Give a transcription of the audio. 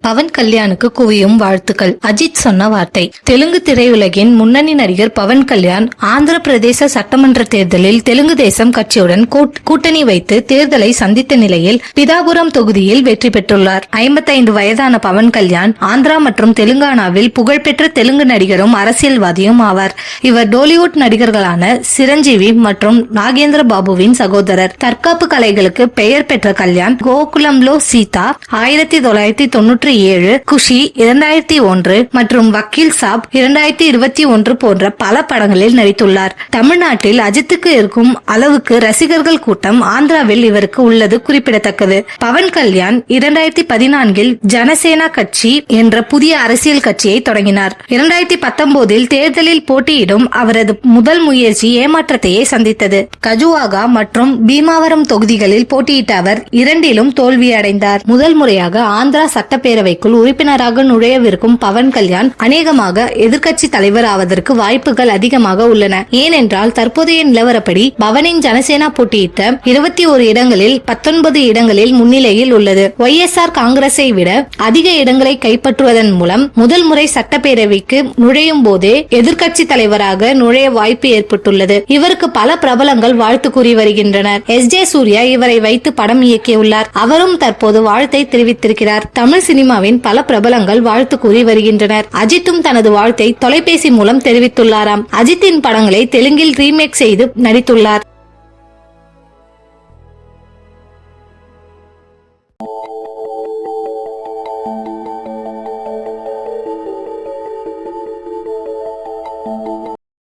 பவன் கல்யாணுக்கு குவியும் வாழ்த்துக்கள். அஜித் சொன்ன வார்த்தை. தெலுங்கு திரையுலகின் முன்னணி நடிகர் பவன் கல்யாண் ஆந்திர பிரதேச சட்டமன்ற தேர்தலில் தெலுங்கு தேசம் கட்சியுடன் கூட்டணி வைத்து தேர்தலை சந்தித்த நிலையில் பிதாபுரம் தொகுதியில் வெற்றி பெற்றுள்ளார். 55 வயதான பவன் கல்யாண் ஆந்திரா மற்றும் தெலுங்கானாவில் புகழ்பெற்ற தெலுங்கு நடிகரும் அரசியல்வாதியும் ஆவார். இவர் டோலிவுட் நடிகர்களான சிரஞ்சீவி மற்றும் நாகேந்திர பாபுவின் சகோதரர். தற்காப்பு கலைகளுக்கு பெயர் பெற்ற கல்யாண் கோகுலம்லோ சீதா 1997, குஷி 2001 மற்றும் வக்கீல் சாப் 2021 போன்ற பல படங்களில் நடித்துள்ளார். தமிழ்நாட்டில் அஜித்துக்கு இருக்கும் அளவுக்கு ரசிகர்கள் கூட்டம் ஆந்திராவில் இவருக்கு உள்ளது குறிப்பிடத்தக்கது. பவன் கல்யாண் 2014 ஜனசேனா கட்சி என்ற புதிய அரசியல் கட்சியை தொடங்கினார். 2019 தேர்தலில் போட்டியிடும் அவரது முதல் முயற்சி ஏமாற்றத்தையே சந்தித்தது. கஜுவாகா மற்றும் பீமாவரம் தொகுதிகளில் போட்டியிட்ட அவர் இரண்டிலும் தோல்வியடைந்தார். முதல் முறையாக ஆந்திரா சட்டப்பேரவைக்குள் உறுப்பினராக நுழையவிருக்கும் பவன் கல்யாண் அநேகமாக எதிர்க்கட்சி தலைவர் ஆவதற்கு வாய்ப்புகள் அதிகமாக உள்ளன. ஏனென்றால் தற்போதைய நிலவரப்படி பவனின் ஜனசேனா போட்டியிட்ட 21 இடங்களில் 19 இடங்களில் முன்னிலையில் உள்ளது. YSR காங்கிரஸை விட அதிக இடங்களை கைப்பற்றுவதன் மூலம் முதல் முறை சட்டப்பேரவைக்கு நுழையும் போதே எதிர்க்கட்சி தலைவராக நுழைய வாய்ப்பு ஏற்பட்டுள்ளது. இவருக்கு பல பிரபலங்கள் வாழ்த்து கூறி வருகின்றனர். SJ சூர்யா இவரை வைத்து படம் இயக்கியுள்ளார். அவரும் தற்போது வாழ்த்தை தெரிவித்திருக்கிறார். தமிழ் சினிமாவின் பல பிரபலங்கள் வாழ்த்து கூறி வருகின்றனர். அஜித்தும் தனது வாழ்த்தை தொலைபேசி மூலம் தெரிவித்துள்ளாராம். அஜித்தின் படங்களை தெலுங்கில் ரீமேக் செய்து நடித்துள்ளார்.